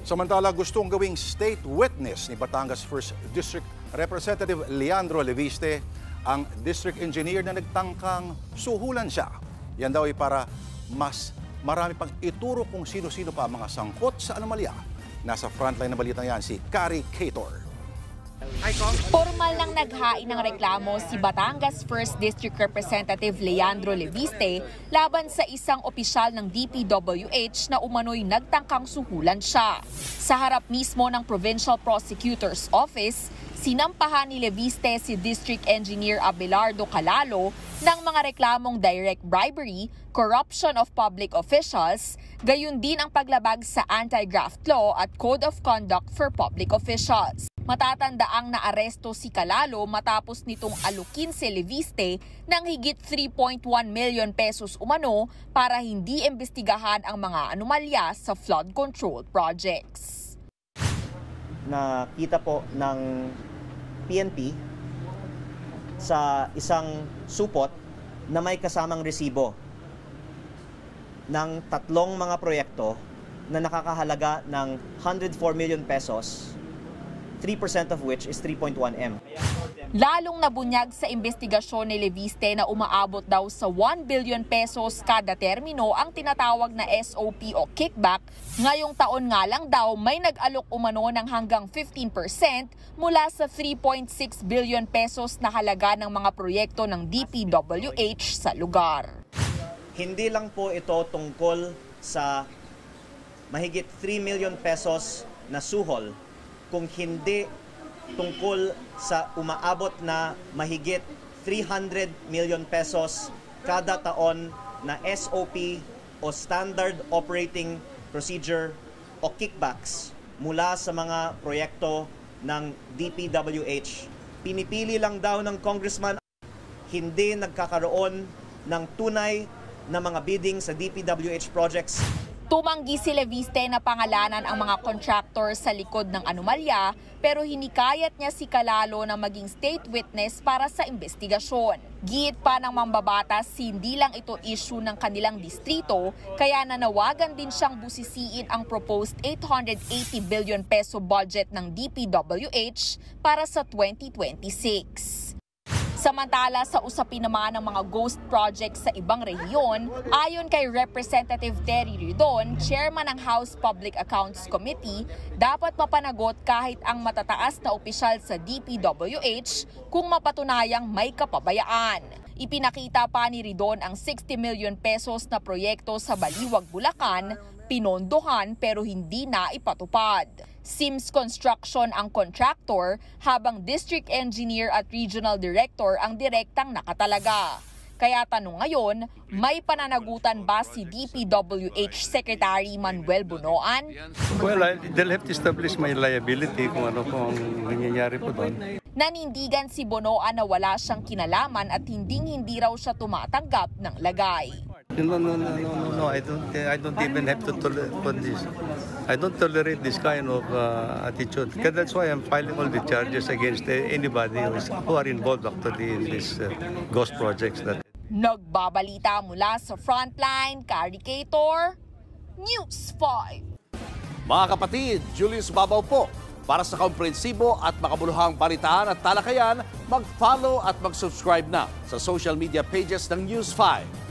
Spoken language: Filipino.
Samantala, gustong gawing state witness ni Batangas 1st District Representative Leandro Leviste ang district engineer na nagtangkang suhulan siya. Yan daw ay para mas marami pang ituro kung sino-sino pa ang mga sangkot sa anomalya. Nasa frontline na balita yan si Kari Cator. Formal nang naghain ng reklamo si Batangas 1st District Representative Leandro Leviste laban sa isang opisyal ng DPWH na umano'y nagtangkang suhulan siya. Sa harap mismo ng Provincial Prosecutor's Office, sinampahan ni Leviste si District Engineer Abelardo Calalo ng mga reklamong direct bribery, corruption of public officials, gayon din ang paglabag sa anti-graft law at Code of Conduct for Public Officials. Matatandaang naaresto si Calalo matapos nitong alukin si Leviste ng higit 3.1 million pesos umano para hindi imbestigahan ang mga anomalya sa flood control projects. Nakita po ng PNP sa isang supot na may kasamang resibo ng 3 mga proyekto na nakakahalaga ng 104 million pesos, 3% of which is 3.1M. Lalong nabunyag sa investigasyon ni Leviste na umaabot daw sa 1 billion pesos kada termino ang tinatawag na SOP o kickback. Ngayong taon nga lang daw may nag-alok umano ng hanggang 15% mula sa 3.6 billion pesos na halaga ng mga proyekto ng DPWH sa lugar. Hindi lang po ito tungkol sa mahigit 3 million pesos na suhol, kung hindi tungkol sa umaabot na mahigit 300 million pesos kada taon na SOP o Standard Operating Procedure o kickbacks mula sa mga proyekto ng DPWH. Pinipili lang daw ng congressman, hindi nagkakaroon ng tunay na mga bidding sa DPWH projects. Tumanggi si Leviste na pangalanan ang mga contractor sa likod ng anomalya pero hinikayat niya si Calalo na maging state witness para sa investigasyon. Giit pa ng mambabatas, hindi lang ito issue ng kanilang distrito kaya nanawagan din siyang busisiin ang proposed 880 billion peso budget ng DPWH para sa 2026. Samantala sa usapin naman ng mga ghost projects sa ibang rehiyon, ayon kay Representative Terry Ridon, chairman ng House Public Accounts Committee, dapat mapanagot kahit ang matataas na opisyal sa DPWH kung mapatunayang may kapabayaan. Ipinakita pa ni Ridon ang 60 million pesos na proyekto sa Baliwag, Bulacan, pinondohan pero hindi na ipatupad. Sims Construction ang contractor habang district engineer at regional director ang direktang nakatalaga. Kaya tanong ngayon, may pananagutan ba si DPWH Secretary Manuel Bunoan? Well, they'll have to establish my liability kung ano po ang nangyayari po doon. Nanindigan si Bunoan na wala siyang kinalaman at hindi raw siya tumatanggap ng lagay. No. I don't even have to tolerate this. I don't tolerate this kind of attitude. That's why I'm filing all the charges against anybody who are involved actually in these ghost projects. Nagbabalita mula sa Frontline, Kari Cator, News 5. Mga kapatid, Julius Babaw po. Para sa komprehensibo at makabuluhang balitaan at talakayan, mag-follow at mag-subscribe na sa social media pages ng News 5.